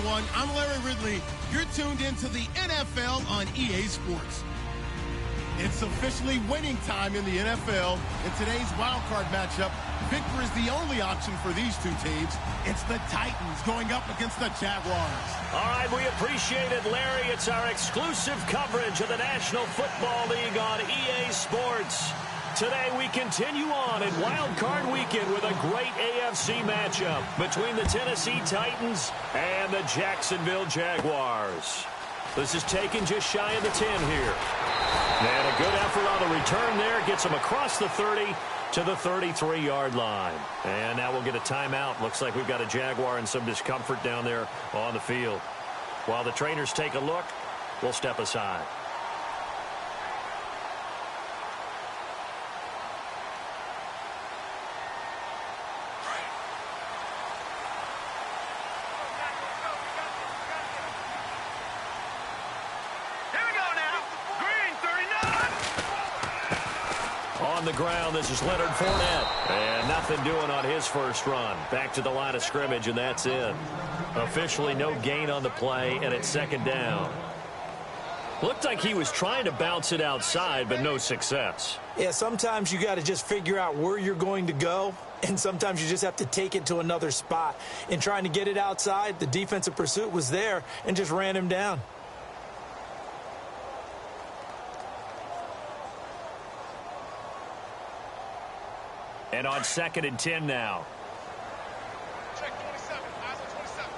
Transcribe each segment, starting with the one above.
everyone. I'm Larry Ridley. You're tuned into the NFL on EA Sports. It's officially winning time in the NFL. In today's wildcard matchup, victory is the only option for these two teams. It's the Titans going up against the Jaguars. All right, we appreciate it, Larry. It's our exclusive coverage of the National Football League on EA Sports. Today we continue on in Wild Card Weekend with a great AFC matchup between the Tennessee Titans and the Jacksonville Jaguars. This is taken just shy of the 10 here. And a good effort on the return there. Gets them across the 30 to the 33-yard line. And now we'll get a timeout. Looks like we've got a Jaguar and some discomfort down there on the field. While the trainers take a look, we'll step aside. On the ground, this is Leonard Fournette. And nothing doing on his first run. Back to the line of scrimmage, and that's it. Officially no gain on the play, and it's second down. Looked like he was trying to bounce it outside, but no success. Yeah, sometimes you got to just figure out where you're going to go, and sometimes you just have to take it to another spot. In trying to get it outside, the defensive pursuit was there and just ran him down. And on 2nd and 10 now. Check 27. Eyes on 27.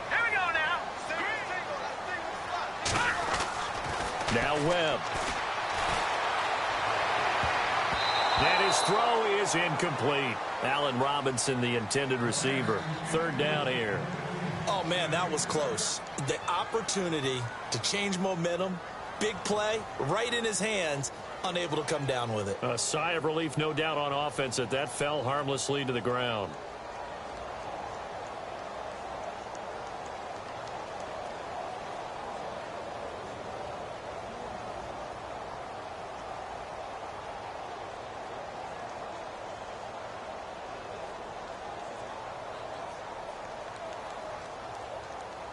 Here we go now. Now Webb. And his throw is incomplete. Allen Robinson, the intended receiver. Third down here. Oh, man, that was close. The opportunity to change momentum, big play, right in his hands, unable to come down with it. A sigh of relief, no doubt, on offense that fell harmlessly to the ground.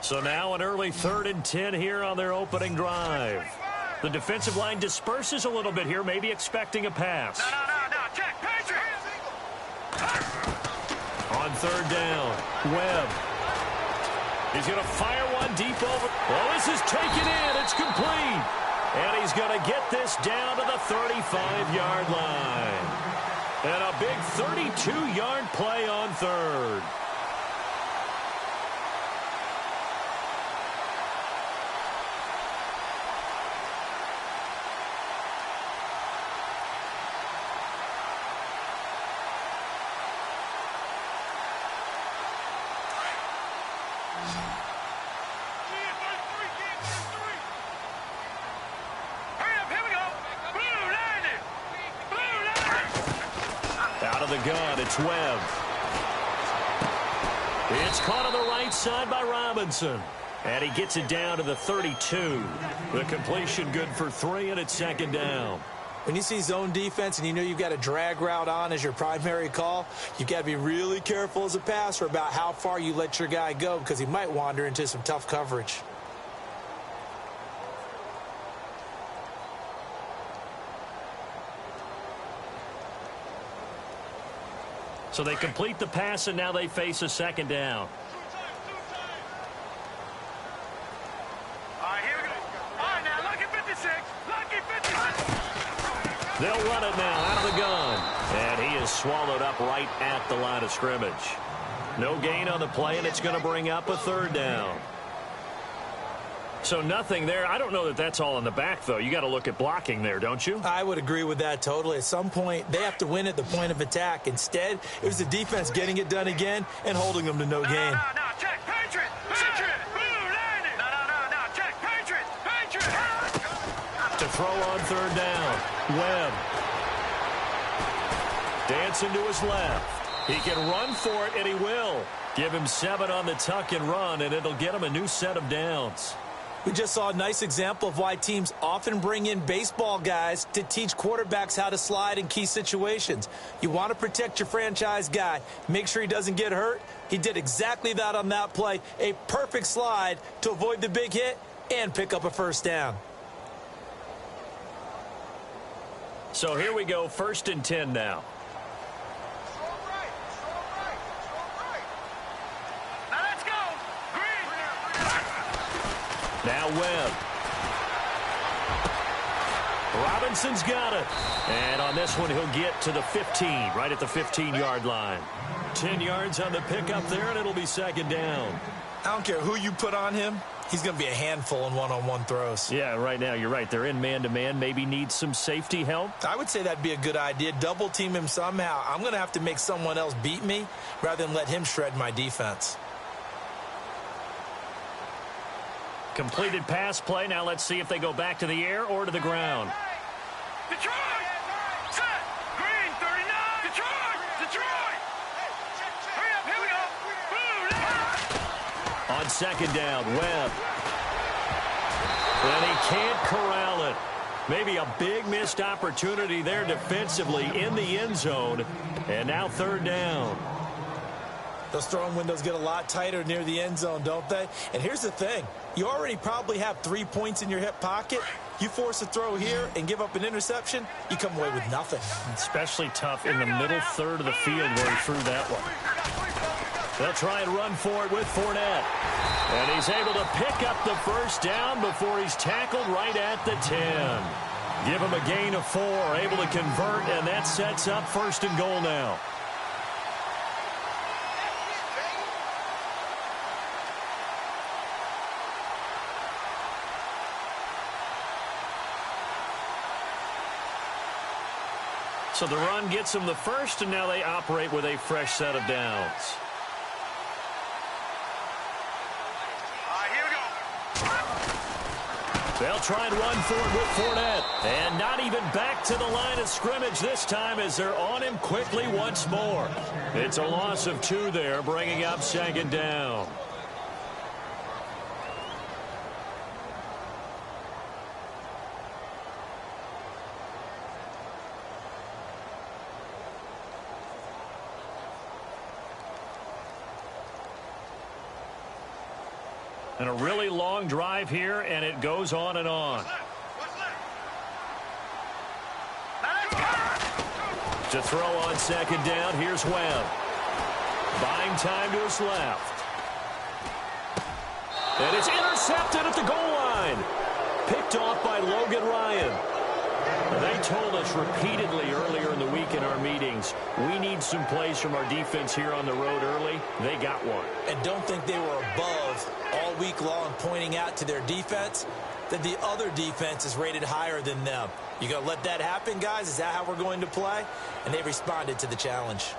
So now an early 3rd and 10 here on their opening drive. The defensive line disperses a little bit here, maybe expecting a pass. No. Check. Patrick. On 3rd down, Webb. He's going to fire one deep over. Well, this is taken in. It's complete. And he's going to get this down to the 35-yard line. And a big 32-yard play on 3rd. The gun, it's Webb. It's caught on the right side by Robinson. And he gets it down to the 32. The completion good for 3, and it's 2nd down. When you see zone defense and you know you've got a drag route on as your primary call, you've got to be really careful as a passer about how far you let your guy go because he might wander into some tough coverage. So they complete the pass, and now they face a 2nd down. All right, here we go. All right, now, lucky 56. Lucky 56. They'll run it now out of the gun. And he is swallowed up right at the line of scrimmage. No gain on the play, and it's going to bring up a 3rd down. So nothing there. I don't know that that's all in the back, though. You got to look at blocking there, don't you? I would agree with that totally. At some point, they have to win at the point of attack. Instead, it was the defense getting it done again and holding them to no gain. No. Check. Patriot. Blue landing. No. Check. Patriot. To throw on 3rd down. Webb. Dancing to his left. He can run for it, and he will. Give him 7 on the tuck and run, and it'll get him a new set of downs. We just saw a nice example of why teams often bring in baseball guys to teach quarterbacks how to slide in key situations. You want to protect your franchise guy. Make sure he doesn't get hurt. He did exactly that on that play. A perfect slide to avoid the big hit and pick up a first down. So here we go, 1st and 10 now. Now let's go. Now Webb. Robinson's got it. And on this one, he'll get to the 15, right at the 15-yard line. 10 yards on the pickup there, and it'll be 2nd down. I don't care who you put on him. He's going to be a handful in one-on-one throws. Yeah, right now, you're right. They're in man-to-man. Maybe need some safety help. I would say that'd be a good idea. Double team him somehow. I'm going to have to make someone else beat me rather than let him shred my defense. Completed pass play. Now let's see if they go back to the air or to the ground. Detroit! Set! Green, 39! Detroit! Hurry up, here we go! Boom! On 2nd down, Webb. And he can't corral it. Maybe a big missed opportunity there defensively in the end zone. And now 3rd down. Those throwing windows get a lot tighter near the end zone, don't they? And here's the thing. You already probably have 3 points in your hip pocket. You force a throw here and give up an interception, you come away with nothing. Especially tough in the middle third of the field where he threw that one. They'll try and run for it with Fournette. And he's able to pick up the first down before he's tackled right at the 10. Give him a gain of 4, able to convert, and that sets up 1st and goal now. So the run gets them the first, and now they operate with a fresh set of downs. Here we go. They'll try and run for it with Fournette. And not even back to the line of scrimmage this time as they're on him quickly once more. It's a loss of 2 there, bringing up 2nd down. And a really long drive here, and it goes on and on. To throw on 2nd down, here's Webb. Buying time to his left. And it's intercepted at the goal line. Picked off by Logan Ryan. They told us repeatedly earlier in the week in our meetings, we need some plays from our defense here on the road early. They got one. And don't think they were above all week long pointing out to their defense that the other defense is rated higher than them. You going to let that happen, guys? Is that how we're going to play? And they responded to the challenge.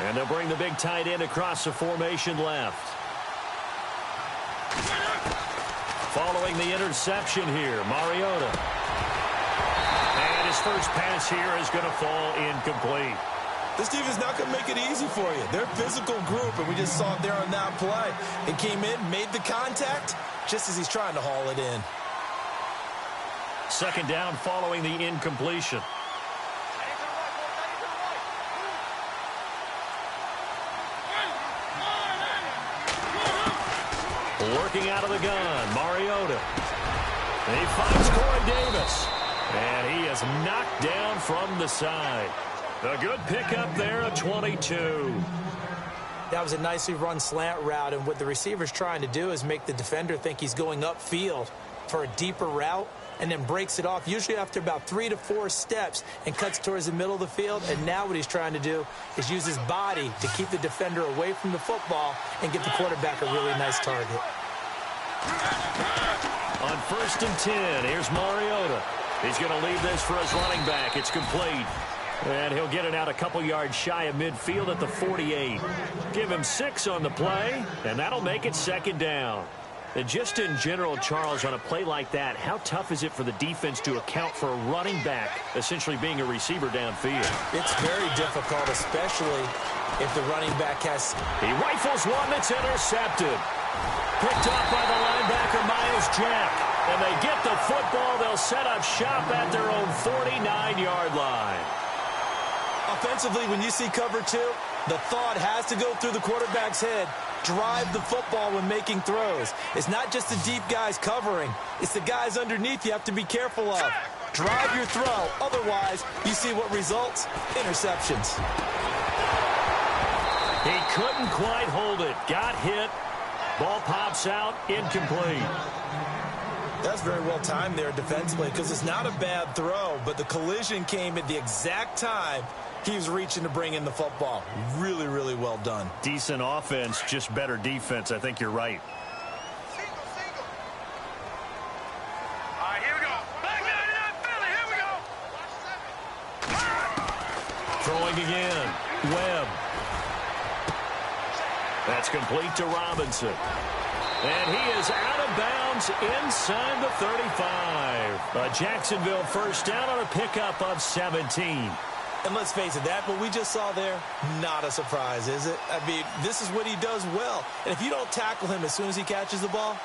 And they'll bring the big tight end across the formation left. Following the interception here, Mariota. And his first pass here is going to fall incomplete. This team is not going to make it easy for you. They're a physical group, and we just saw it there on that play. It came in, made the contact, just as he's trying to haul it in. 2nd down following the incompletion. Working out of the gun, Mariota. And he finds Corey Davis. And he is knocked down from the side. A good pickup there, a 22. That was a nicely run slant route, and what the receiver's trying to do is make the defender think he's going upfield for a deeper route, and then breaks it off, usually after about 3 to 4 steps, and cuts towards the middle of the field. And now what he's trying to do is use his body to keep the defender away from the football and get the quarterback a really nice target. On 1st and 10, here's Mariota. He's going to leave this for his running back. It's complete. And he'll get it out a couple yards shy of midfield at the 48. Give him 6 on the play, and that'll make it 2nd down. And just in general, Charles, on a play like that, how tough is it for the defense to account for a running back essentially being a receiver downfield? It's very difficult, especially if the running back has... He rifles one that's intercepted. Picked up by the linebacker, Miles Jack. And they get the football. They'll set up shop at their own 49-yard line. Offensively, when you see cover 2, the thought has to go through the quarterback's head. Drive the football when making throws. It's not just the deep guys covering. It's the guys underneath you have to be careful of. Drive your throw. Otherwise, you see what results? Interceptions. He couldn't quite hold it. Got hit. Ball pops out. Incomplete. That's very well timed there defensively, because it's not a bad throw, but the collision came at the exact time he was reaching to bring in the football. Really, really well done. Decent offense, just better defense. I think you're right. All right, here we go. Back down, Philly. Here we go. Throwing again. Webb. That's complete to Robinson. And he is out of bounds inside the 35. A Jacksonville first down on a pickup of 17. And let's face it, that what we just saw there, not a surprise, is it? I mean, this is what he does well. And if you don't tackle him as soon as he catches the ball,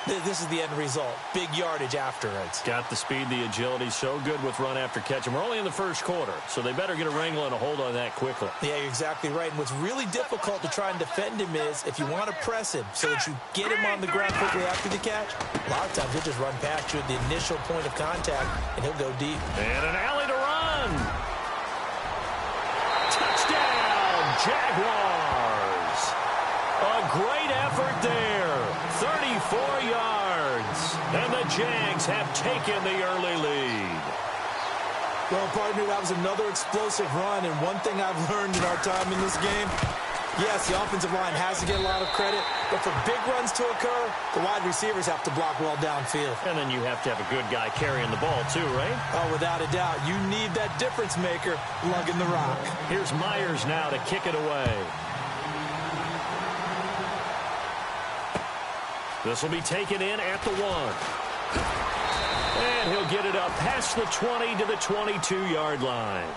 this is the end result. Big yardage afterwards. Got the speed, the agility, so good with run after catch. And we're only in the first quarter, so they better get a wrangle and a hold on that quickly. Yeah, you're exactly right. And what's really difficult to try and defend him is if you want to press him so that you get him on the ground quickly after the catch, a lot of times he'll just run past you at the initial point of contact, and he'll go deep. And an alley to run. Touchdown, Jaguars. A great effort there. 34 yards. And the Jags have taken the early lead. Well, partner, that was another explosive run. And one thing I've learned in our time in this game, yes, the offensive line has to get a lot of credit, but for big runs to occur, the wide receivers have to block well downfield. And then you have to have a good guy carrying the ball too, right? Oh, without a doubt. You need that difference maker lugging the rock. Here's Myers now to kick it away. This will be taken in at the 1. And he'll get it up past the 20 to the 22-yard line.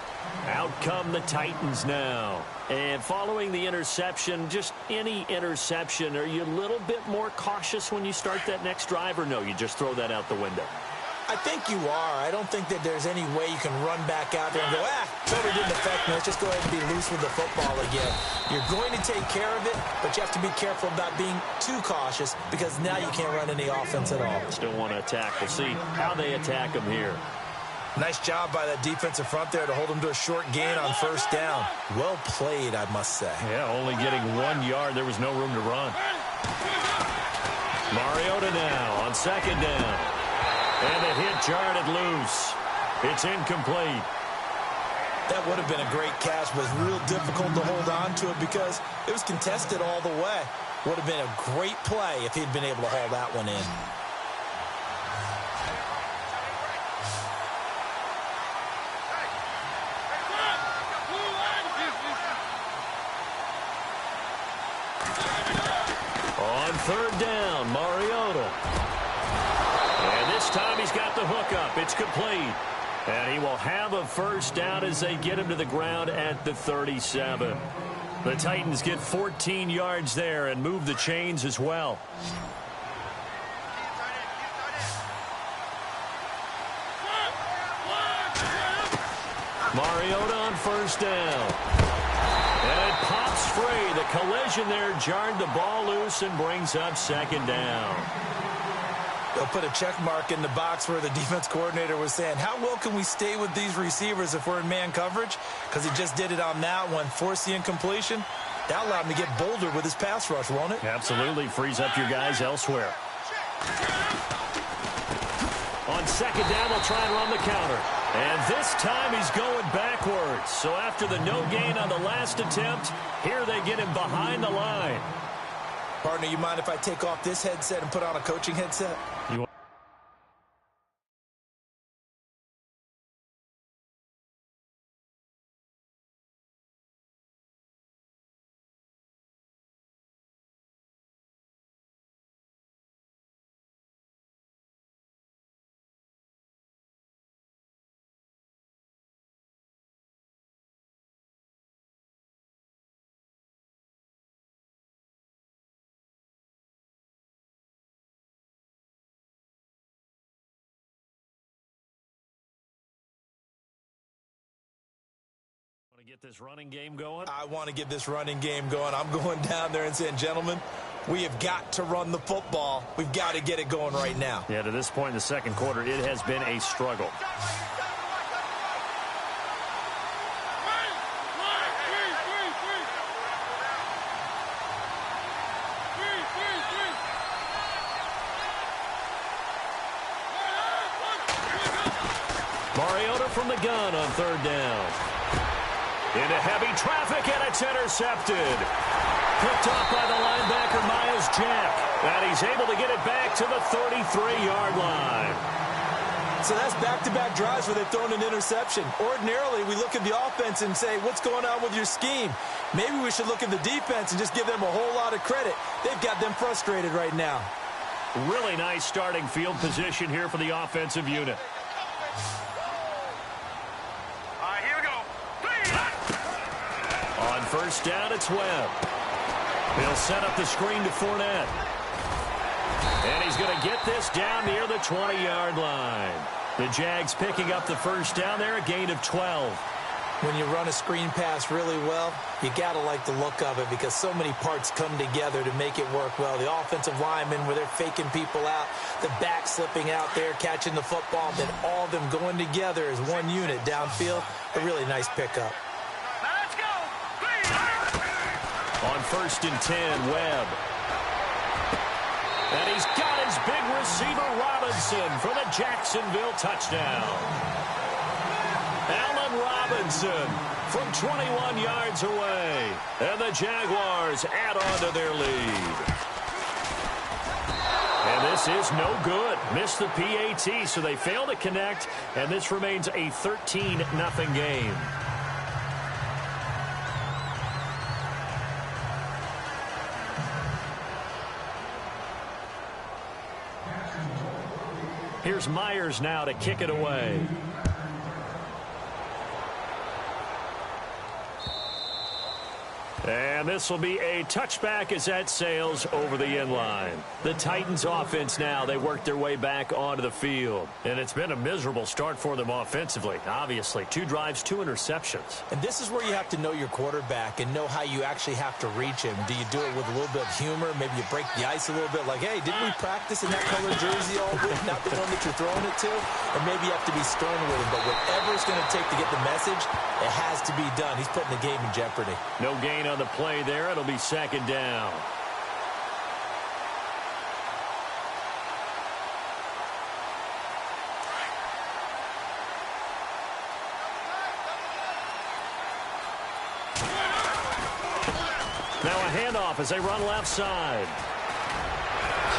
Out come the Titans now. And following the interception, just any interception, are you a little bit more cautious when you start that next drive, or no, you just throw that out the window? I think you are. I don't think that there's any way you can run back out there and go, totally didn't affect me. Let's just go ahead and be loose with the football again. You're going to take care of it, but you have to be careful about being too cautious because now you can't run any offense at all. Still want to attack. We'll see how they attack them here. Nice job by that defensive front there to hold him to a short gain on first down. Well played, I must say. Yeah, only getting 1 yard. There was no room to run. Mariota now on second down. And the hit jarred it loose. It's incomplete. That would have been a great catch, but it's real difficult to hold on to it because it was contested all the way. Would have been a great play if he'd been able to haul that one in. On third down, Mariota. And this time he's got the hook up. It's complete. And he will have a first down as they get him to the ground at the 37. The Titans get 14 yards there and move the chains as well. Mariota on first down. And it pops free. The collision there jarred the ball loose and brings up second down. They'll put a check mark in the box where the defense coordinator was saying, how well can we stay with these receivers if we're in man coverage? Because he just did it on that one, forced the incompletion. That allowed him to get bolder with his pass rush, won't it? Absolutely. Frees up your guys elsewhere. On second down, they'll try and run the counter. And this time he's going backwards. So after the no gain on the last attempt, here they get him behind the line. Partner, you mind if I take off this headset and put on a coaching headset? Want to get this running game going? I want to get this running game going. I'm going down there and saying, gentlemen, we have got to run the football. We've got to get it going right now. Yeah, to this point in the second quarter, it has been a struggle. Mariota from the gun on third down. Into heavy traffic, and it's intercepted. Picked off by the linebacker, Miles Jack. And he's able to get it back to the 33-yard line. So that's back-to-back drives where they've thrown an interception. Ordinarily, we look at the offense and say, what's going on with your scheme? Maybe we should look at the defense and just give them a whole lot of credit. They've got them frustrated right now. Really nice starting field position here for the offensive unit. On first down, it's Webb. He'll set up the screen to Fournette. And he's going to get this down near the 20-yard line. The Jags picking up the first down there, a gain of 12. When you run a screen pass really well, you got to like the look of it because so many parts come together to make it work well. The offensive linemen, where they're faking people out, the back slipping out there, catching the football, then all of them going together as one unit downfield. A really nice pickup. On first and 10, Webb. And he's got his big receiver, Robinson, for the Jacksonville touchdown. Allen Robinson from 21 yards away. And the Jaguars add on to their lead. And this is no good. Missed the PAT, so they fail to connect. And this remains a 13-0 game. Here's Myers now to kick it away. And this will be a touchback as that sails over the end line. The Titans offense now, they work their way back onto the field. And it's been a miserable start for them offensively. Obviously, 2 drives, 2 interceptions. And this is where you have to know your quarterback and know how you actually have to reach him. Do you do it with a little bit of humor? Maybe you break the ice a little bit like, hey, didn't we practice in that color jersey all week? Not the one that you're throwing it to? Or maybe you have to be stern with him. But whatever it's going to take to get the message, it has to be done. He's putting the game in jeopardy. No gain on the play there. It'll be second down. Now a handoff as they run left side.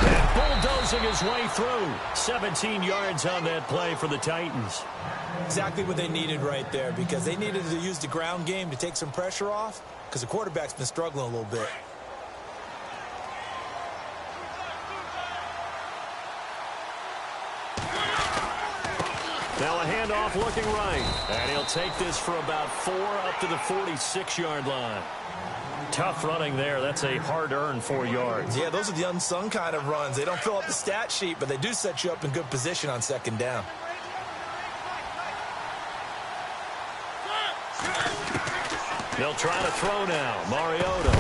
And bulldozing his way through. 17 yards on that play for the Titans. Exactly what they needed right there, because they needed to use the ground game to take some pressure off, because the quarterback's been struggling a little bit. Now a handoff looking right. And he'll take this for about 4 up to the 46-yard line. Tough running there. That's a hard-earned 4 yards. Yeah, those are the unsung kind of runs. They don't fill up the stat sheet, but they do set you up in good position on second down. They'll try to throw now. Mariota.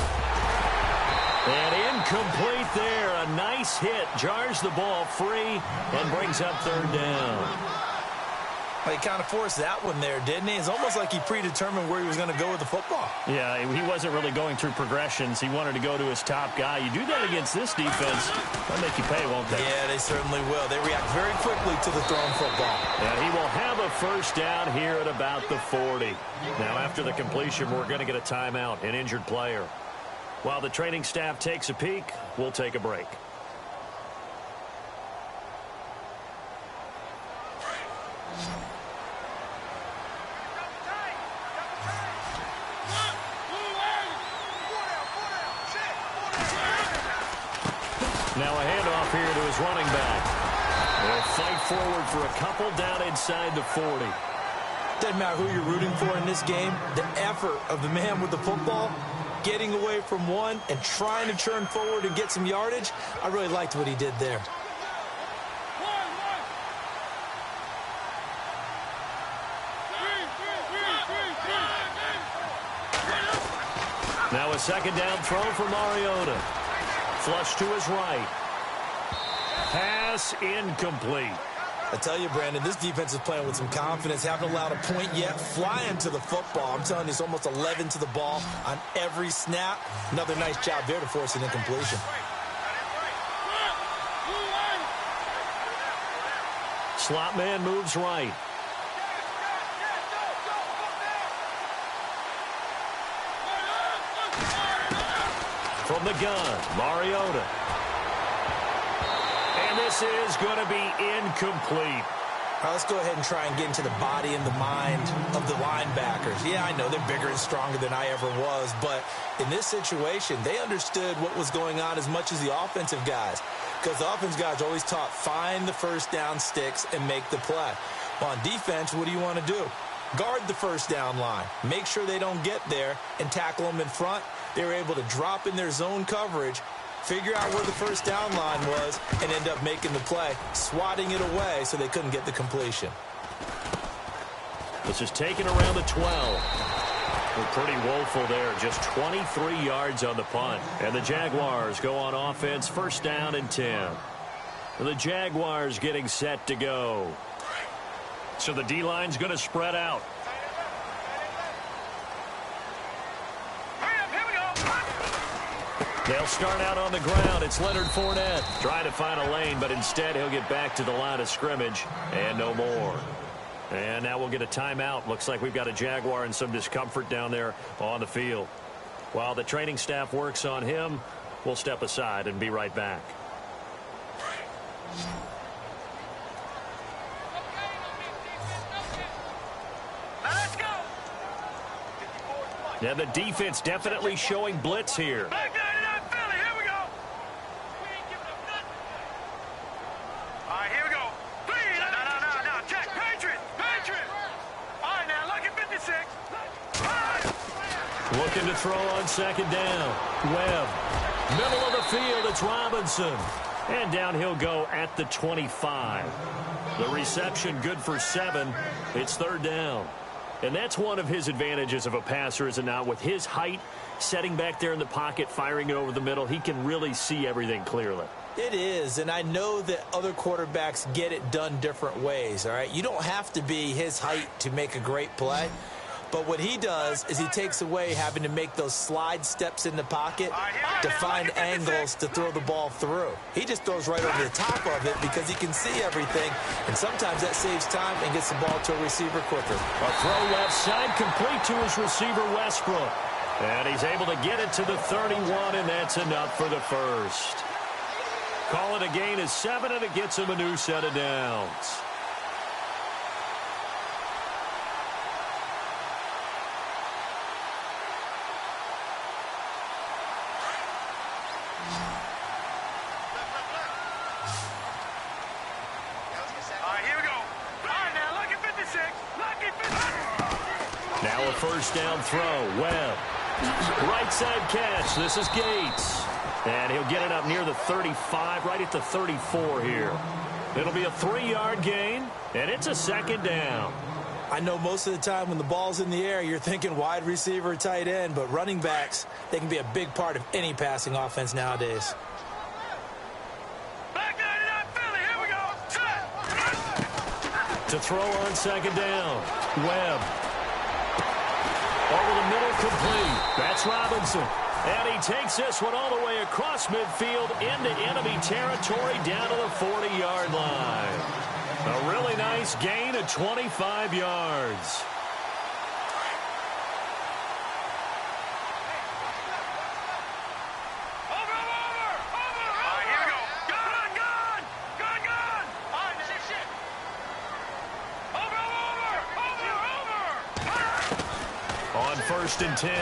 And incomplete there. A nice hit. Jars the ball free and brings up third down. Well, he kind of forced that one there, didn't he? It's almost like he predetermined where he was going to go with the football. Yeah, he wasn't really going through progressions. He wanted to go to his top guy. You do that against this defense, they'll make you pay, won't they? Yeah, they certainly will. They react very quickly to the thrown football. And he will have a first down here at about the 40. Now, after the completion, we're going to get a timeout, an injured player. While the training staff takes a peek, we'll take a break. Now a handoff here to his running back. They'll fight forward for a couple down inside the 40. Doesn't matter who you're rooting for in this game. The effort of the man with the football, getting away from one and trying to turn forward and get some yardage, I really liked what he did there. Now a second down throw for Mariota. Flush to his right. Pass incomplete. I tell you, Brandon, this defense is playing with some confidence. Haven't allowed a point yet. Flying to the football. I'm telling you, it's almost 11 to the ball on every snap. Another nice job there to force an incompletion. Slot man moves right. From the gun, Mariota. And this is going to be incomplete. All right, let's go ahead and try and get into the body and the mind of the linebackers. Yeah, I know they're bigger and stronger than I ever was, but in this situation, they understood what was going on as much as the offensive guys, because the offensive guys are always taught, find the first down sticks and make the play. Well, on defense, what do you want to do? Guard the first down line. Make sure they don't get there and tackle them in front. They were able to drop in their zone coverage, figure out where the first down line was, and end up making the play, swatting it away so they couldn't get the completion. This is taken around the 12. We're pretty woeful there. Just 23 yards on the punt. And the Jaguars go on offense, first down and 10. The Jaguars getting set to go. So the D-line's going to spread out. They'll start out on the ground. It's Leonard Fournette trying to find a lane, but instead he'll get back to the line of scrimmage and no more. And now we'll get a timeout. Looks like we've got a Jaguar in some discomfort down there on the field. While the training staff works on him, we'll step aside and be right back. Yeah, the defense definitely showing blitz here. Looking to throw on second down. Webb. Middle of the field, it's Robinson. And down he'll go at the 25. The reception good for 7. It's third down. And that's one of his advantages of a passer, is it not? With his height, setting back there in the pocket, firing it over the middle, he can really see everything clearly. It is, and I know that other quarterbacks get it done different ways, all right? You don't have to be his height to make a great play. But what he does is he takes away having to make those slide steps in the pocket to find angles to throw the ball through. He just throws right over the top of it because he can see everything, and sometimes that saves time and gets the ball to a receiver quicker. A throw left side complete to his receiver, Westbrook. And he's able to get it to the 31, and that's enough for the first. Call it a gain of 7, and it gets him a new set of downs. First down throw. Webb. Right side catch. This is Gates. And he'll get it up near the 35, right at the 34 here. It'll be a 3-yard gain, and it's a second down. I know most of the time when the ball's in the air, you're thinking wide receiver, tight end, but running backs, they can be a big part of any passing offense nowadays. To throw on second down. Webb. Over the middle, complete. That's Robinson. And he takes this one all the way across midfield into enemy territory down to the 40-yard line. A really nice gain of 25 yards. First and 10.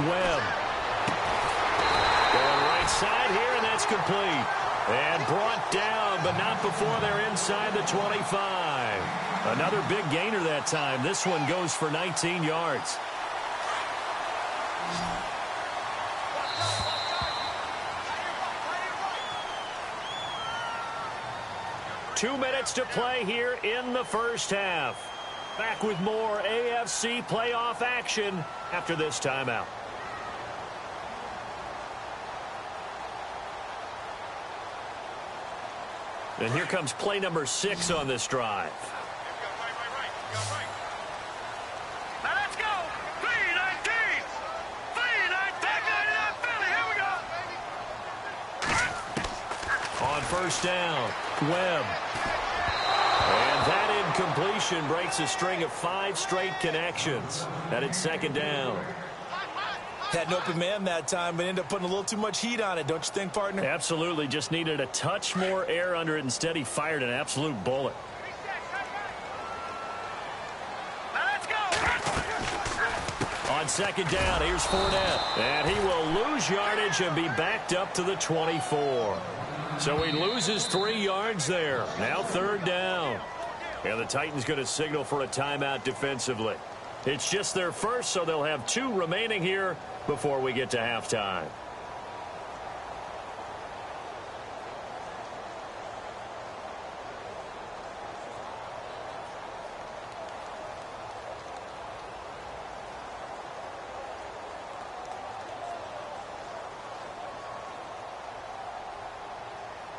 Webb. Going right side here, and that's complete. And brought down, but not before they're inside the 25. Another big gainer that time. This one goes for 19 yards. Two minutes to play here in the first half. Back with more AFC playoff action after this timeout. And here comes play number 6 on this drive. Now let's go. 3-19. 3-19. Philly. Here we go. On first down, Webb. And that incompletion breaks a string of 5 straight connections. And it's second down. Had an open man that time, but ended up putting a little too much heat on it, don't you think, partner? Absolutely. Just needed a touch more air under it. Instead, he fired an absolute bullet. Now let's go. On second down, here's Fournette. And he will lose yardage and be backed up to the 24. So he loses 3 yards there. Now third down. And the Titans going to signal for a timeout defensively. It's just their first, so they'll have 2 remaining here before we get to halftime.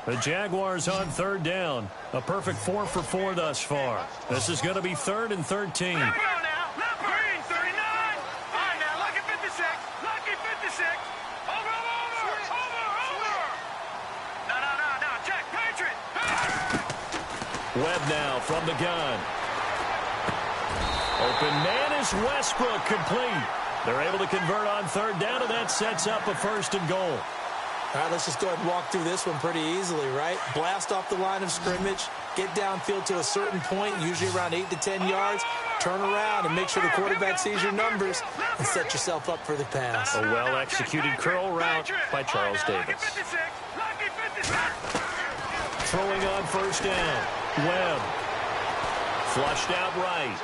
The Jaguars on third down. A perfect 4 for 4 thus far. This is going to be 3rd and 13. Here we go now. Green, 39. All right, now, lucky 56. Lucky 56. Over. No. Jack, Patriot. Webb now from the gun. Open man is Westbrook, complete. They're able to convert on third down, and that sets up a 1st and goal. All right, let's just go ahead and walk through this one pretty easily, right? Blast off the line of scrimmage, get downfield to a certain point, usually around 8 to 10 yards, turn around and make sure the quarterback sees your numbers and set yourself up for the pass. A well-executed curl route by Charles Davis. Throwing on first down. Webb. Flushed out right.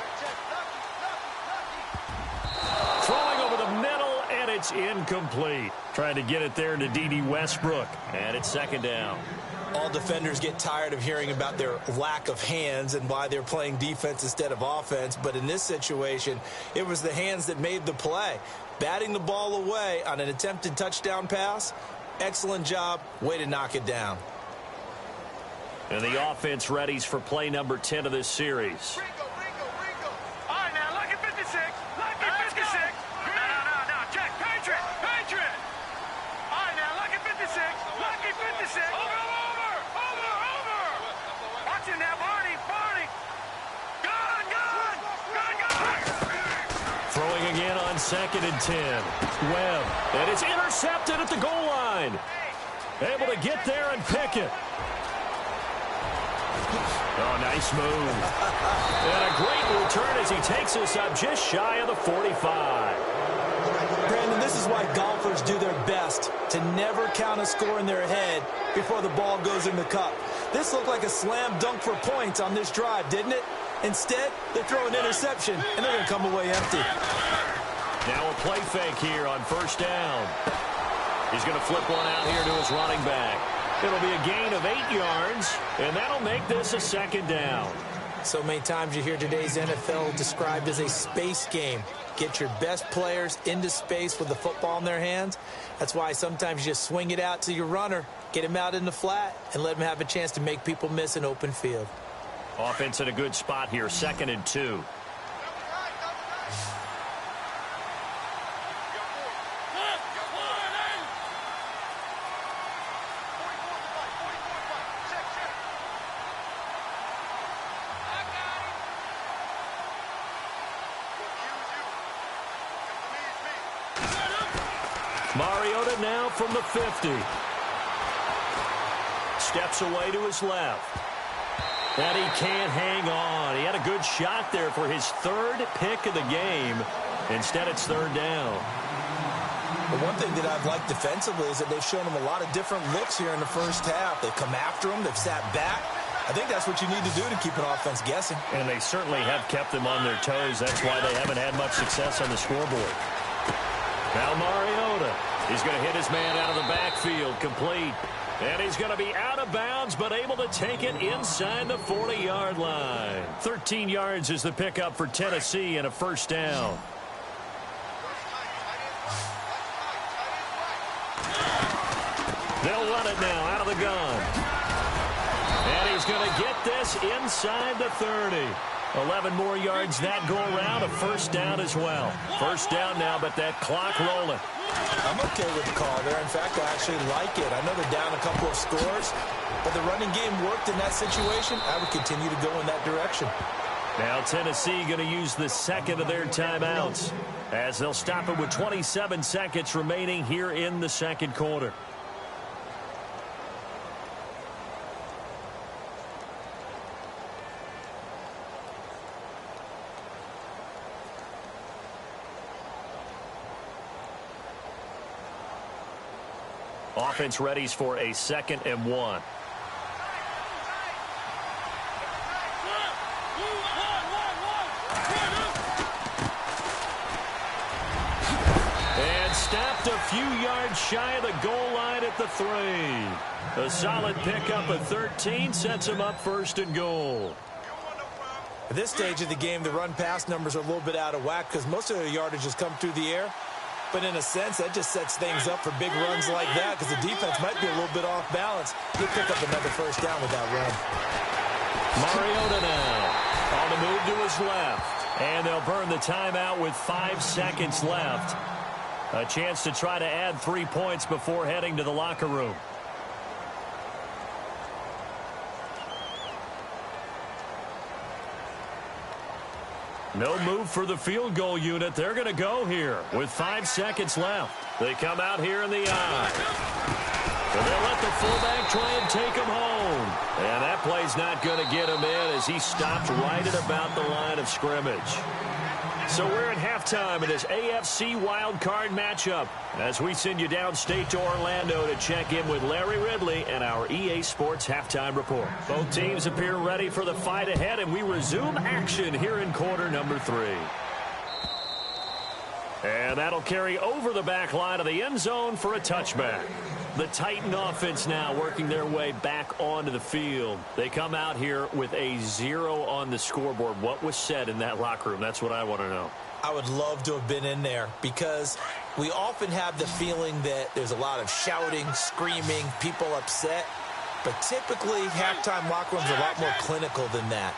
Throwing over the middle, and it's incomplete. Trying to get it there to D.D. Westbrook. And it's second down. All defenders get tired of hearing about their lack of hands and why they're playing defense instead of offense. But in this situation, it was the hands that made the play. Batting the ball away on an attempted touchdown pass, excellent job. Way to knock it down. And the offense readies for play number 10 of this series. All right, now, lucky 56. Lucky 56. No. Jack, Patriot. All right, now, lucky 56. Lucky 56. Over. Watch him now, Barney. Gun. Throwing again on 2nd and 10. Webb. And it's intercepted at the goal line. Able to get there and pick it. Oh, nice move. And a great return as he takes us up just shy of the 45. Brandon, this is why golfers do their best to never count a score in their head before the ball goes in the cup. This looked like a slam dunk for points on this drive, didn't it? Instead, they throw an interception, and they're going to come away empty. Now a play fake here on first down. He's going to flip one out here to his running back. It'll be a gain of 8 yards, and that'll make this a second down. So many times you hear today's NFL described as a space game. Get your best players into space with the football in their hands. That's why sometimes you just swing it out to your runner, get him out in the flat, and let him have a chance to make people miss an open field. Offense in a good spot here, 2nd and 2. Mariota now from the 50. Steps away to his left. And he can't hang on. He had a good shot there for his 3rd pick of the game. Instead, it's 3rd down. The one thing that I've liked defensively is that they've shown him a lot of different looks here in the first half. They've come after him. They've sat back. I think that's what you need to do to keep an offense guessing. And they certainly have kept them on their toes. That's why they haven't had much success on the scoreboard. Now Mariota. He's going to hit his man out of the backfield, complete. And he's going to be out of bounds, but able to take it inside the 40-yard line. 13 yards is the pickup for Tennessee and a 1st down. They'll run it now out of the gun. And he's going to get this inside the 30. 11 more yards that go around, a 1st down as well. 1st down now, but that clock rolling. I'm okay with the call there. In fact, I actually like it. I know they're down a couple of scores, but the running game worked in that situation. I would continue to go in that direction. Now Tennessee going to use the 2nd of their timeouts as they'll stop it with 27 seconds remaining here in the 2nd quarter. Offense readies for a 2nd and 1. And stopped a few yards shy of the goal line at the 3. A solid pickup of 13 sets him up 1st and goal. At this stage of the game, the run-pass numbers are a little bit out of whack because most of their yardage has come through the air. But in a sense, that just sets things up for big runs like that because the defense might be a little bit off balance. He'll pick up another 1st down with that run. Mariota now on the move to his left. And they'll burn the timeout with 5 seconds left. A chance to try to add 3 points before heading to the locker room. No move for the field goal unit. They're going to go here with 5 seconds left. They come out here in the eye. And they'll let the fullback try and take him home. And that play's not going to get him in as he stopped right at about the line of scrimmage. So we're at halftime in this AFC wildcard matchup as we send you downstate to Orlando to check in with Larry Ridley and our EA Sports Halftime Report. Both teams appear ready for the fight ahead, and we resume action here in quarter number 3. And that'll carry over the back line of the end zone for a touchback. The Titan offense now working their way back onto the field. They come out here with a 0 on the scoreboard. What was said in that locker room? That's what I want to know. I would love to have been in there because we often have the feeling that there's a lot of shouting, screaming, people upset. But typically, halftime locker rooms are a lot more clinical than that.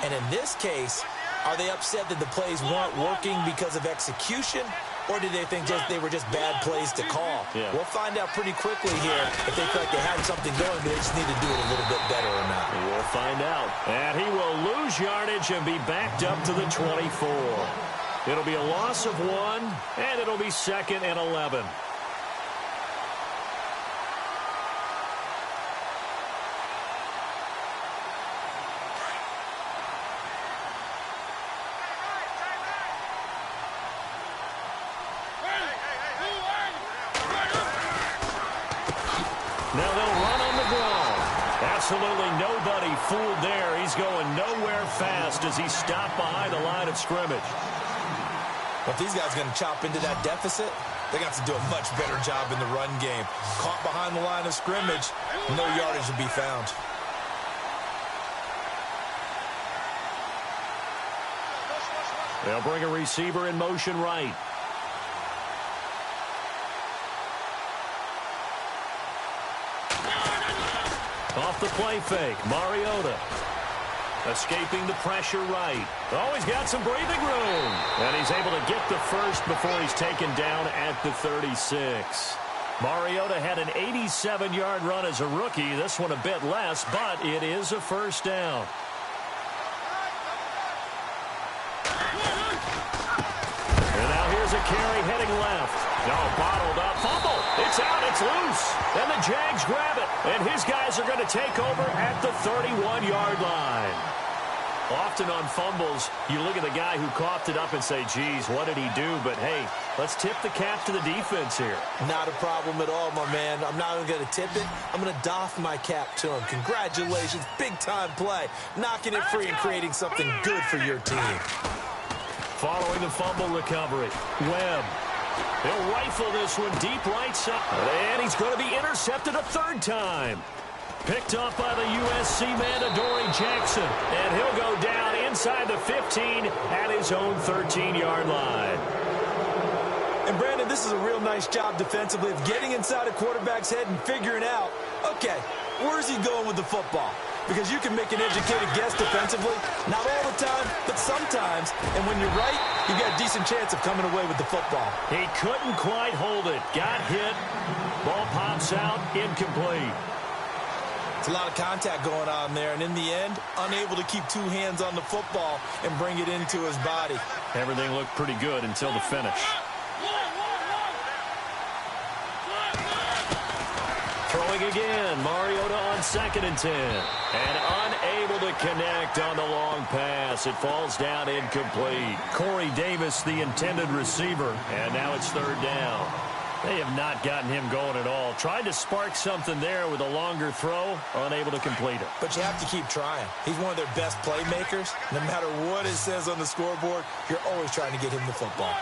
And in this case, are they upset that the plays weren't working because of execution? Or do they think they were just bad plays to call? Yeah. We'll find out pretty quickly here if they feel like they had something going, but they just need to do it a little bit better or not. We'll find out. And he will lose yardage and be backed up to the 24. It'll be a loss of 1, and it'll be 2nd and 11. Now they'll run on the ground. Absolutely nobody fooled there. He's going nowhere fast as he stopped behind the line of scrimmage. But if these guys are going to chop into that deficit, they're going to have to do a much better job in the run game. Caught behind the line of scrimmage, no yardage to be found. They'll bring a receiver in motion right. Off the play fake, Mariota. Escaping the pressure right. Oh, he's got some breathing room. And he's able to get the first before he's taken down at the 36. Mariota had an 87-yard run as a rookie. This one a bit less, but it is a first down. And now here's a carry heading left. No, bottled up. Fumble. It's out. It's loose. And the Jags grab it. And his guys are going to take over at the 31-yard line. Often on fumbles, you look at the guy who coughed it up and say, geez, what did he do? But, hey, let's tip the cap to the defense here. Not a problem at all, my man. I'm not even going to tip it. I'm going to doff my cap to him. Congratulations. Big-time play. Knocking it free and creating something good for your team. Following the fumble recovery, Webb. He'll rifle this one deep right side. And he's going to be intercepted a third time. Picked up by the USC man, Adoree Jackson. And he'll go down inside the 15 at his own 13-yard line. And, Brandon, this is a real nice job defensively of getting inside a quarterback's head and figuring out, okay, where's he going with the football? Because you can make an educated guess defensively, not all the time, but sometimes. And when you're right, you got a decent chance of coming away with the football. He couldn't quite hold it. Got hit. Ball pops out, incomplete. It's a lot of contact going on there, and in the end, unable to keep two hands on the football and bring it into his body. Everything looked pretty good until the finish. Throwing again, Mariota on 2nd and 10. And unable to connect on the long pass. It falls down incomplete. Corey Davis, the intended receiver. And now it's 3rd down. They have not gotten him going at all. Tried to spark something there with a longer throw. Unable to complete it. But you have to keep trying. He's one of their best playmakers. No matter what it says on the scoreboard, you're always trying to get him the football.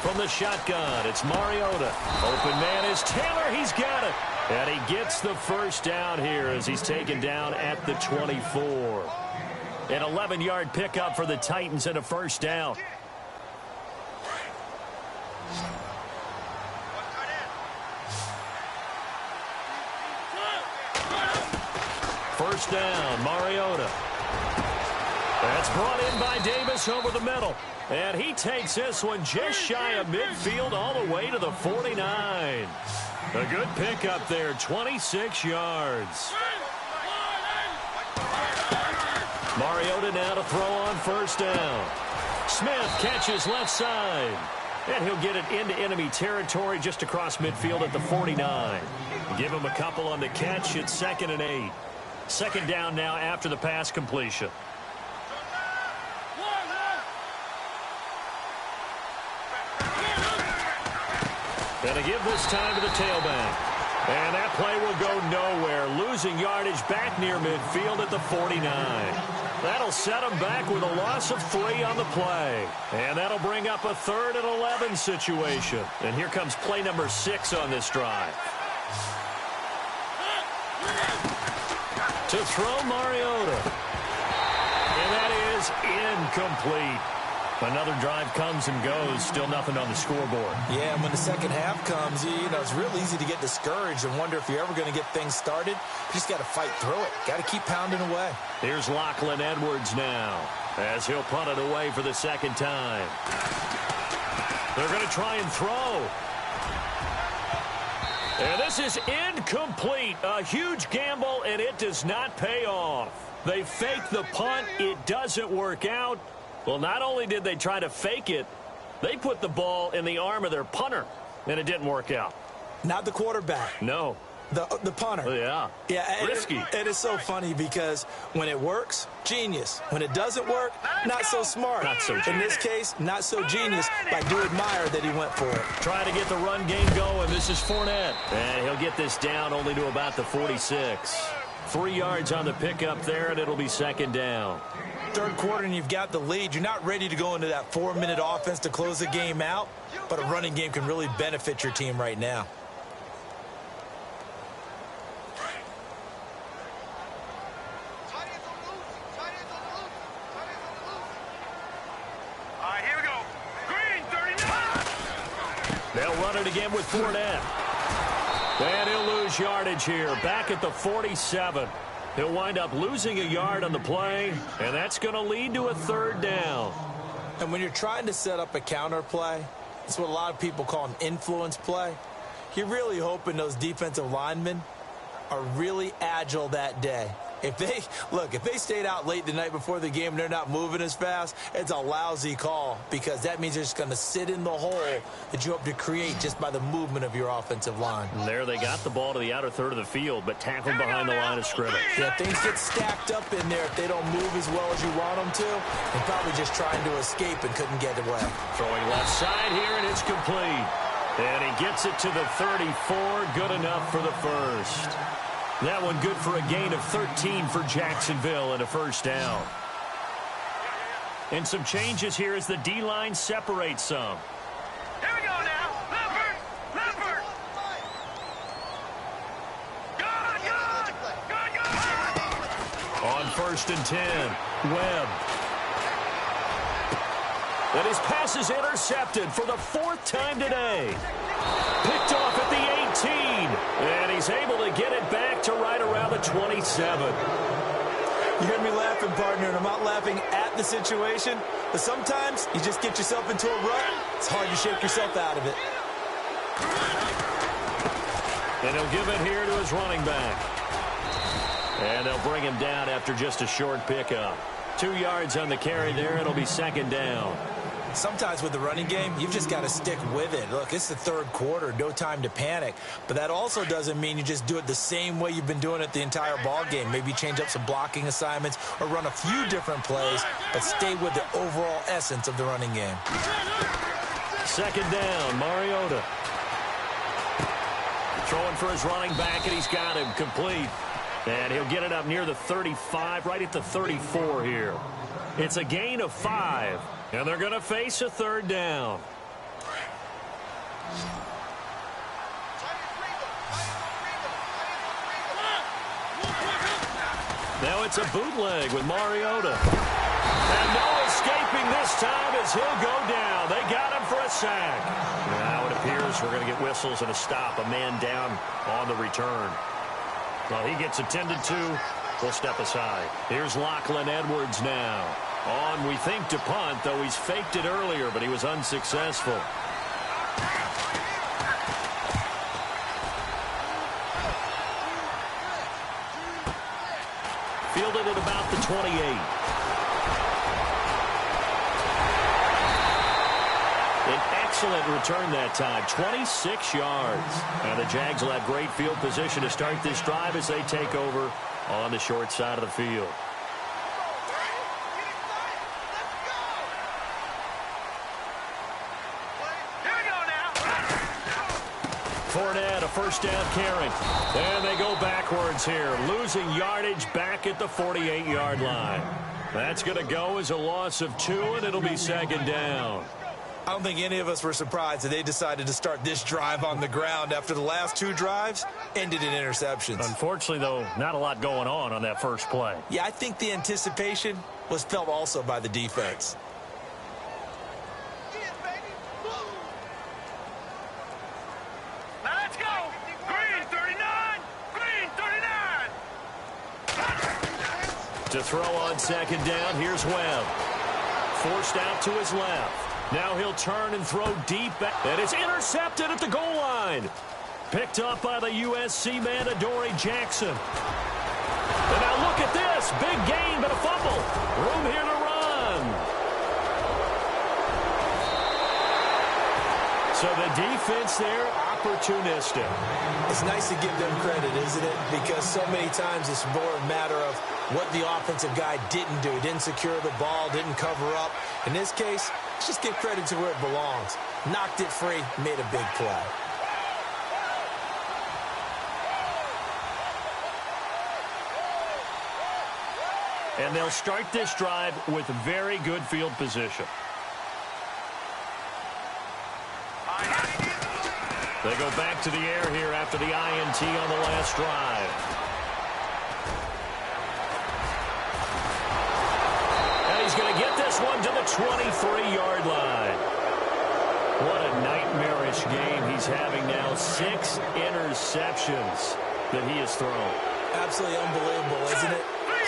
From the shotgun, it's Mariota. Open man is Taylor. He's got it. And he gets the first down here as he's taken down at the 24. An 11-yard pickup for the Titans and a first down. First down, Mariota. That's brought in by Davis over the middle. And he takes this one just shy of midfield all the way to the 49. A good pickup there, 26 yards. Mariota now to throw on first down. Smith catches left side. And he'll get it into enemy territory just across midfield at the 49. Give him a couple on the catch. It's 2nd and 8. 2nd down now after the pass completion. Gonna give this time to the tailback. And that play will go nowhere. Losing yardage back near midfield at the 49. That'll set him back with a loss of 3 on the play. And that'll bring up a 3rd and 11 situation. And here comes play number 6 on this drive. To throw Mariota. And that is incomplete. Another drive comes and goes. Still nothing on the scoreboard. Yeah, and when the second half comes, you know, it's real easy to get discouraged and wonder if you're ever going to get things started. You just got to fight through it. Got to keep pounding away. Here's Lachlan Edwards now as he'll punt it away for the 2nd time. They're going to try and throw. And this is incomplete. A huge gamble, and it does not pay off. They fake the punt. It doesn't work out. Well, not only did they try to fake it, they put the ball in the arm of their punter, and it didn't work out. Not the quarterback. No. The punter. Oh, yeah. Yeah. Risky. It is so funny because when it works, genius. When it doesn't work, not so smart. Not so genius. In this case, not so genius, but I do admire that he went for it. Trying to get the run game going. This is Fournette. And he'll get this down only to about the 46. 3 yards on the pickup there, and it'll be 2nd down. 3rd quarter and you've got the lead. You're not ready to go into that 4-minute offense to close the game out, but a running game can really benefit your team right now. All right, here we go. Green, 39. They'll run it again with Fournette. And he'll lose yardage here, back at the 47. He'll wind up losing a yard on the play, and that's going to lead to a third down. And when you're trying to set up a counter play, it's what a lot of people call an influence play. You're really hoping those defensive linemen are really agile that day. If they stayed out late the night before the game and they're not moving as fast, it's a lousy call because that means they're just going to sit in the hole that you hope to create just by the movement of your offensive line. And there they got the ball to the outer third of the field, but tackled behind the line of scrimmage. Yeah, things get stacked up in there if they don't move as well as you want them to. And probably just trying to escape and couldn't get away. Throwing left side here, and it's complete. And he gets it to the 34, good enough for the first. That one good for a gain of 13 for Jacksonville and a first down. And some changes here as the D-line separates some. Here we go now. Leopard. Good. On 1st and 10, Webb. And his pass is intercepted for the 4th time today. Picked off at the 18. And he's able to get it back to right around the 27. You hear me laughing, partner, and I'm not laughing at the situation. But sometimes you just get yourself into a rut. It's hard to shake yourself out of it. And he'll give it here to his running back. And they'll bring him down after just a short pickup. 2 yards on the carry there. It'll be second down. Sometimes with the running game, you've just got to stick with it. Look, it's the third quarter, no time to panic. But that also doesn't mean you just do it the same way you've been doing it the entire ball game. Maybe change up some blocking assignments or run a few different plays, but stay with the overall essence of the running game. Second down, Mariota. Throwing for his running back, and he's got him complete. And he'll get it up near the 35, right at the 34 here. It's a gain of 5. And they're going to face a third down. Now it's a bootleg with Mariota. And no escaping this time as he'll go down. They got him for a sack. Now it appears we're going to get whistles and a stop. A man down on the return. Well, he gets attended to. We'll step aside. Here's Lachlan Edwards now. On, we think, to punt, though he's faked it earlier, but he was unsuccessful. Fielded at about the 28. An excellent return that time, 26 yards. And the Jags will have great field position to start this drive as they take over on the short side of the field. Fournette, a first down carry. And they go backwards here, losing yardage back at the 48-yard line. That's going to go as a loss of 2, and it'll be second down. I don't think any of us were surprised that they decided to start this drive on the ground after the last 2 drives ended in interceptions. Unfortunately, though, not a lot going on that first play. Yeah, I think the anticipation was felt also by the defense. Let's go. Green 39. Green 39. To throw on second down, here's Webb. Forced out to his left. Now he'll turn and throw deep back. And it's intercepted at the goal line. Picked up by the USC man, Adoree Jackson. And now look at this. Big gain, but a fumble. Room here to run. So the defense there, opportunistic. It's nice to give them credit, isn't it? Because so many times it's more a matter of what the offensive guy didn't do. Didn't secure the ball, didn't cover up. In this case, let's just give credit to where it belongs. Knocked it free, made a big play. And they'll start this drive with very good field position. They go back to the air here after the INT on the last drive. And he's going to get this one to the 23-yard line. What a nightmarish game he's having now. 6 interceptions that he has thrown. Absolutely unbelievable, isn't it?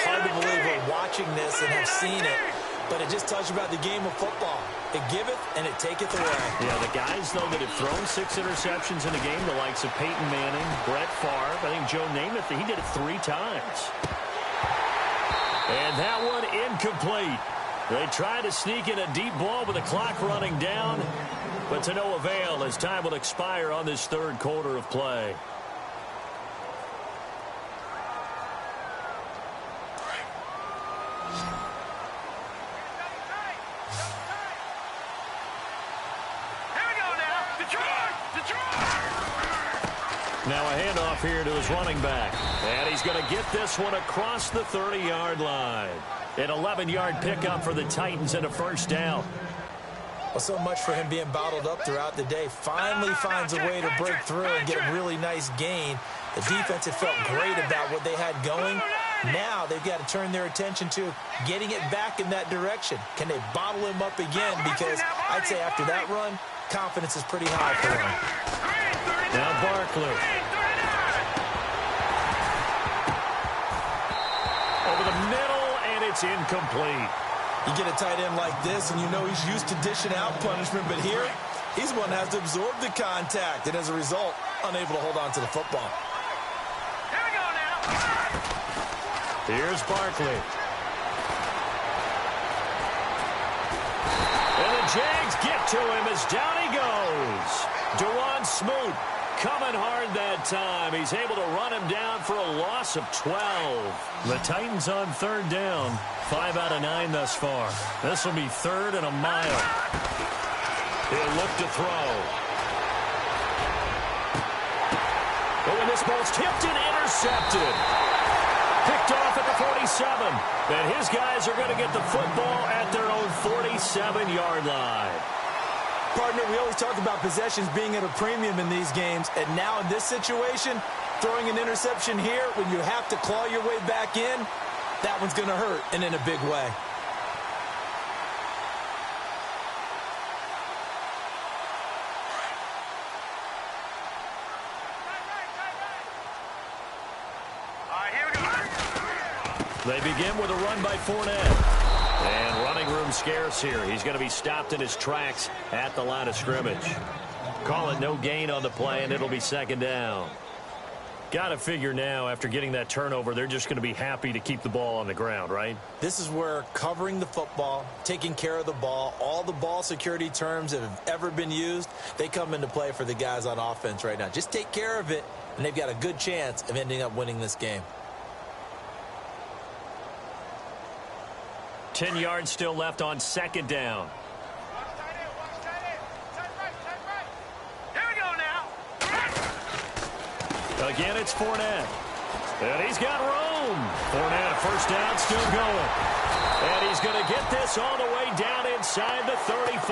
Hard to believe we're watching this and have seen it, but it just tells you about the game of football. It giveth and it taketh away. Yeah, the guys, though, that have thrown 6 interceptions in a game, the likes of Peyton Manning, Brett Favre, I think Joe Namath, he did it 3 times. And that one incomplete. They tried to sneak in a deep ball with the clock running down, but to no avail as time will expire on this third quarter of play. Now a handoff here to his running back. And he's going to get this one across the 30-yard line. An 11-yard pickup for the Titans and a first down. Well, so much for him being bottled up throughout the day. Finally finds a way to break through and get a really nice gain. The defense had felt great about what they had going. Now they've got to turn their attention to getting it back in that direction. Can they bottle him up again? Because I'd say after that run, confidence is pretty high for him. Now Barkley. Over the middle, and it's incomplete. You get a tight end like this, and you know he's used to dishing out punishment, but here, he's one that has to absorb the contact, and as a result, unable to hold on to the football. Here we go now. Here's Barkley. And the Jags get to him as down he goes. Duron Smoot coming hard that time. He's able to run him down for a loss of 12. The Titans on third down. 5 out of 9 thus far. This will be third and a mile. He'll look to throw. But when this ball's tipped and intercepted. Picked off at the 47. And his guys are going to get the football at their own 47-yard line. Partner, we always talk about possessions being at a premium in these games, and now in this situation, throwing an interception here when you have to claw your way back in, that one's going to hurt, and in a big way. They begin with a run by Fournette. And running room scarce here. He's going to be stopped in his tracks at the line of scrimmage. Call it no gain on the play, and it'll be second down. Got to figure now, after getting that turnover, they're just going to be happy to keep the ball on the ground, right? This is where covering the football, taking care of the ball, all the ball security terms that have ever been used, they come into play for the guys on offense right now. Just take care of it, and they've got a good chance of ending up winning this game. 10 yards still left on second down. Here we go now. Again, it's Fournette. And he's got room. Fournette, first down, still going. And he's going to get this all the way down inside the 35.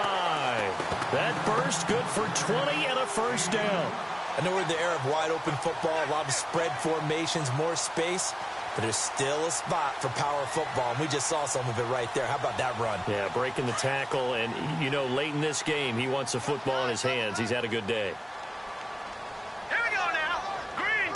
That burst good for 20 and a first down. I know we're in the era of wide-open football, a lot of spread formations, more space. But there's still a spot for power football, and we just saw some of it right there. How about that run? Yeah, breaking the tackle, and, you know, late in this game, he wants the football in his hands. He's had a good day. Here we go now. Green.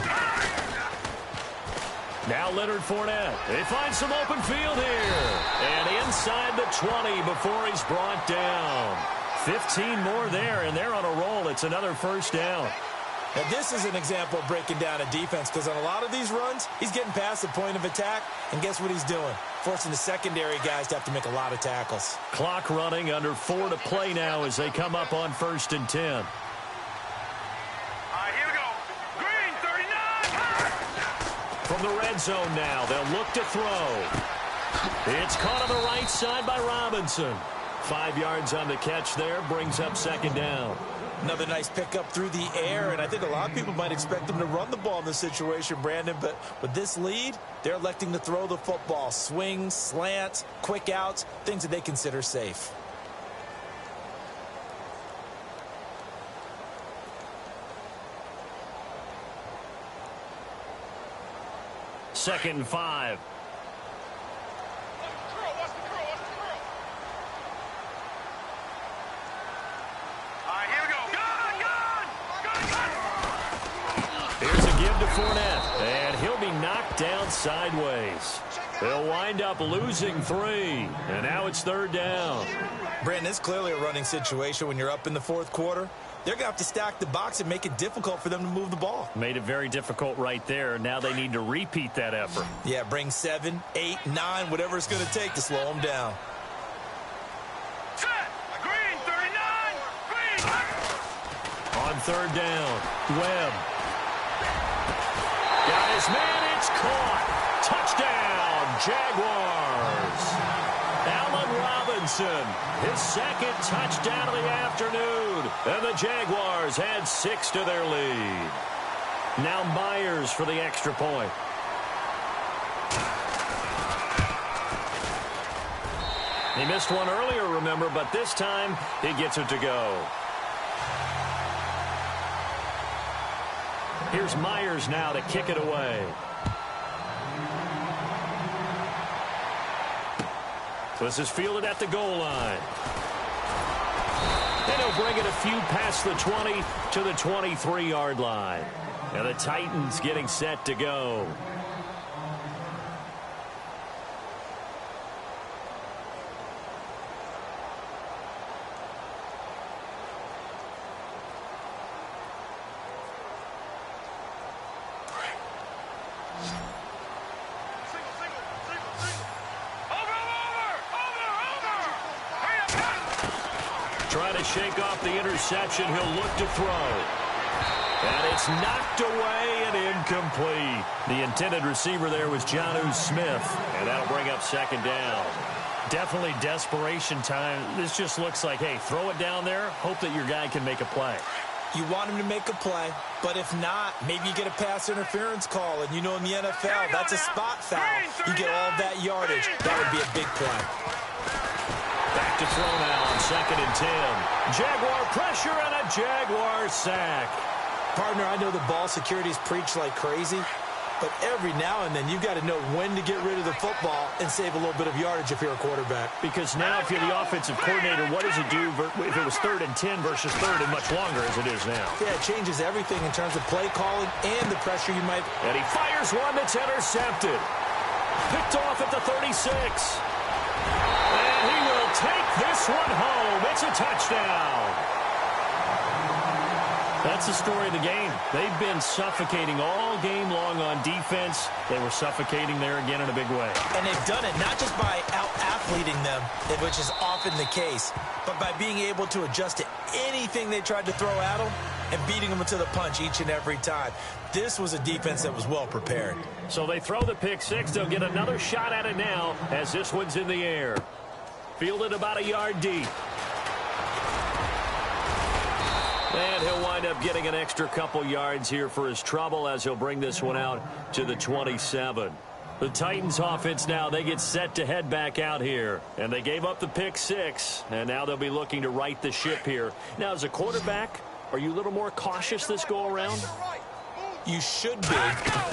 Now Leonard Fournette. They find some open field here. And inside the 20 before he's brought down. 15 more there, and they're on a roll. It's another first down. Now, this is an example of breaking down a defense, because on a lot of these runs, he's getting past the point of attack, and guess what he's doing? Forcing the secondary guys to have to make a lot of tackles. Clock running, under 4 to play now as they come up on 1st and 10. All right, here we go. Green, 39. From the red zone now, they'll look to throw. It's caught on the right side by Robinson. 5 yards on the catch there, brings up second down. Another nice pickup through the air, and I think a lot of people might expect them to run the ball in this situation, Brandon, but with this lead, they're electing to throw the football. Swings, slants, quick outs, things that they consider safe. Second and 5. knocked down sideways. They'll wind up losing 3, and now it's 3rd down. Brandon, it's clearly a running situation when you're up in the 4th quarter. They're going to have to stack the box and make it difficult for them to move the ball. Made it very difficult right there. Now they need to repeat that effort. Yeah, bring 7, 8, 9, whatever it's going to take to slow them down. Set. Green, 39. Green. On 3rd down, Webb. Got his man, it's caught. Touchdown, Jaguars. Allen Robinson, his 2nd touchdown of the afternoon. And the Jaguars add 6 to their lead. Now Myers for the extra point. He missed one earlier, remember, but this time he gets it to go. Here's Myers now to kick it away. This is fielded at the goal line. And he'll bring it a few past the 20 to the 23-yard line. And the Titans getting set to go. Trying to shake off the interception. He'll look to throw. And it's knocked away and incomplete. The intended receiver there was Jonnu Smith. And that'll bring up 2nd down. Definitely desperation time. This just looks like, hey, throw it down there. Hope that your guy can make a play. You want him to make a play, but if not, maybe you get a pass interference call. And you know in the NFL, that's a spot foul. You get all of that yardage. That would be a big play. Back to throw now on 2nd and 10. Jaguar pressure and a Jaguar sack. Partner, I know the ball security is preached like crazy, but every now and then you've got to know when to get rid of the football and save a little bit of yardage if you're a quarterback. Because now if you're the offensive coordinator, what does it do if it was 3rd and 10 versus 3rd and much longer as it is now? Yeah, it changes everything in terms of play calling and the pressure you might... And he fires one that's intercepted. Picked off at the 36. And he will take this one home. It's a touchdown. That's the story of the game. They've been suffocating all game long on defense. They were suffocating there again in a big way. And they've done it not just by out-athleting them, which is often the case, but by being able to adjust to anything they tried to throw at them and beating them to the punch each and every time. This was a defense that was well prepared. So they throw the pick six. They'll get another shot at it now as this one's in the air. Fielded about a yard deep. And he'll wind up getting an extra couple yards here for his trouble as he'll bring this one out to the 27. The Titans offense now, they get set to head back out here. And they gave up the pick six. And now they'll be looking to right the ship here. Now, as a quarterback, are you a little more cautious this go around? You should be,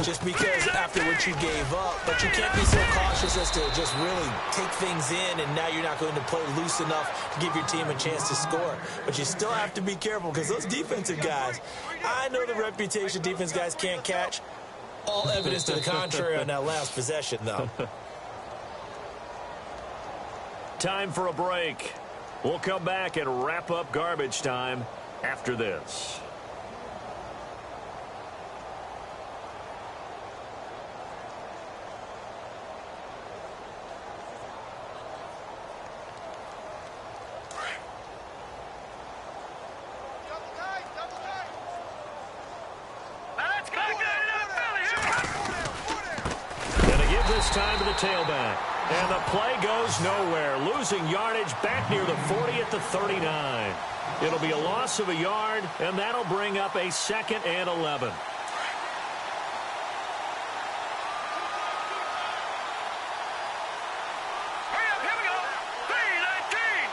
just because after what you gave up. But you can't be so cautious as to just really take things in, and now you're not going to play loose enough to give your team a chance to score. But you still have to be careful, because those defensive guys, I know the reputation defense guys can't catch. All evidence to the contrary on that last possession, though. Time for a break. We'll come back and wrap up garbage time after this. Time to the tailback. And the play goes nowhere. Losing yardage back near the 40 at the 39. It'll be a loss of a yard, and that'll bring up a 2nd and 11. Hurry up, here we go. 3-19.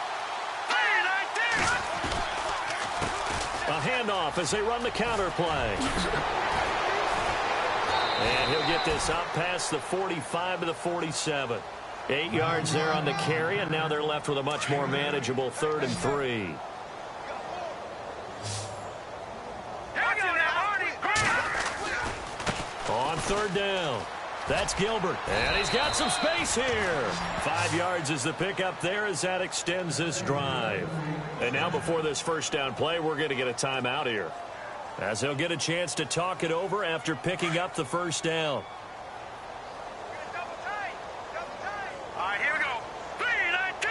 3-19. A handoff as they run the counter play. And he'll get this up past the 45 to the 47. 8 yards there on the carry, and now they're left with a much more manageable 3rd and 3. Here we go now, Arnie. On 3rd down, That's Gilbert. And he's got some space here. 5 yards is the pickup there as that extends this drive. And now before this first down play, we're going to get a timeout here, as he'll get a chance to talk it over after picking up the first down. All right, here we go. 3-19.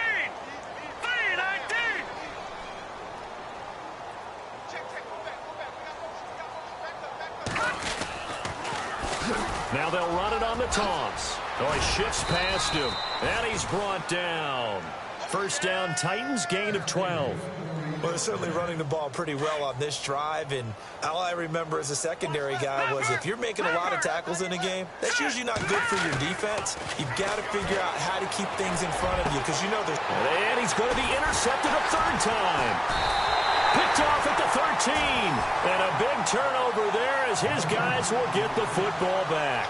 3-19. Now they'll run it on the toss. Oh, he shifts past him. And he's brought down. First down, Titans, gain of 12. Well, they're certainly running the ball pretty well on this drive, and all I remember as a secondary guy was if you're making a lot of tackles in a game, that's usually not good for your defense. You've got to figure out how to keep things in front of you because you know there's... And he's going to be intercepted a third time. Picked off at the 13. And a big turnover there as his guys will get the football back.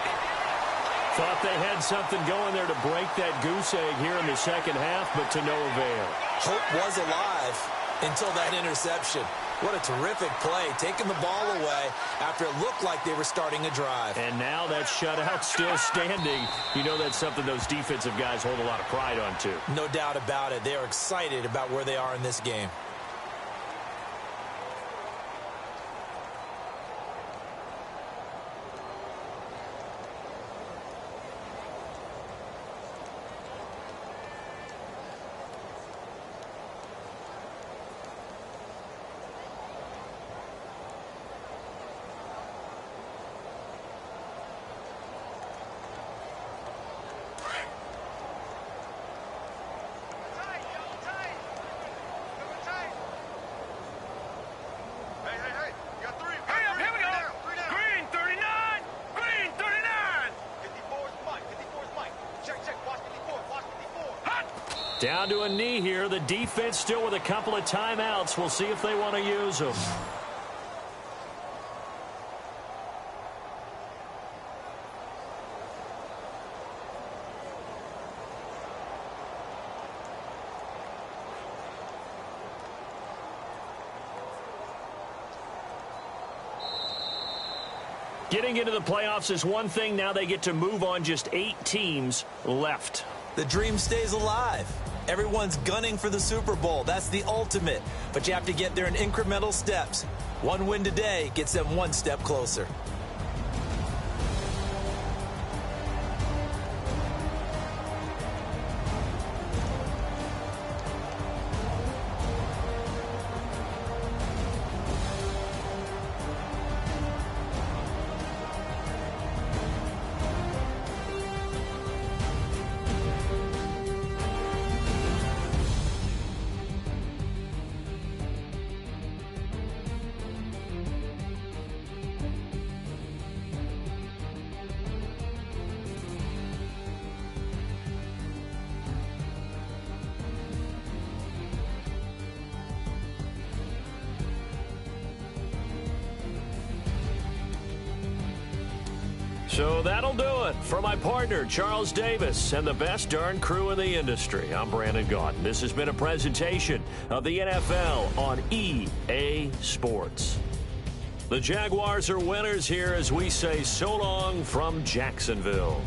Thought they had something going there to break that goose egg here in the second half, but to no avail. Hope was alive until that interception. What a terrific play, taking the ball away after it looked like they were starting a drive. And now that shutout still standing. You know that's something those defensive guys hold a lot of pride on, too. No doubt about it. They are excited about where they are in this game. Down to a knee here. The defense still with a couple of timeouts. We'll see if they want to use them. Getting into the playoffs is one thing. Now they get to move on. Just 8 teams left. The dream stays alive. Everyone's gunning for the Super Bowl. That's the ultimate. But you have to get there in incremental steps. One win today gets them one step closer. So that'll do it. For my partner, Charles Davis, and the best darn crew in the industry, I'm Brandon Gaudin. This has been a presentation of the NFL on EA Sports. The Jaguars are winners here as we say so long from Jacksonville.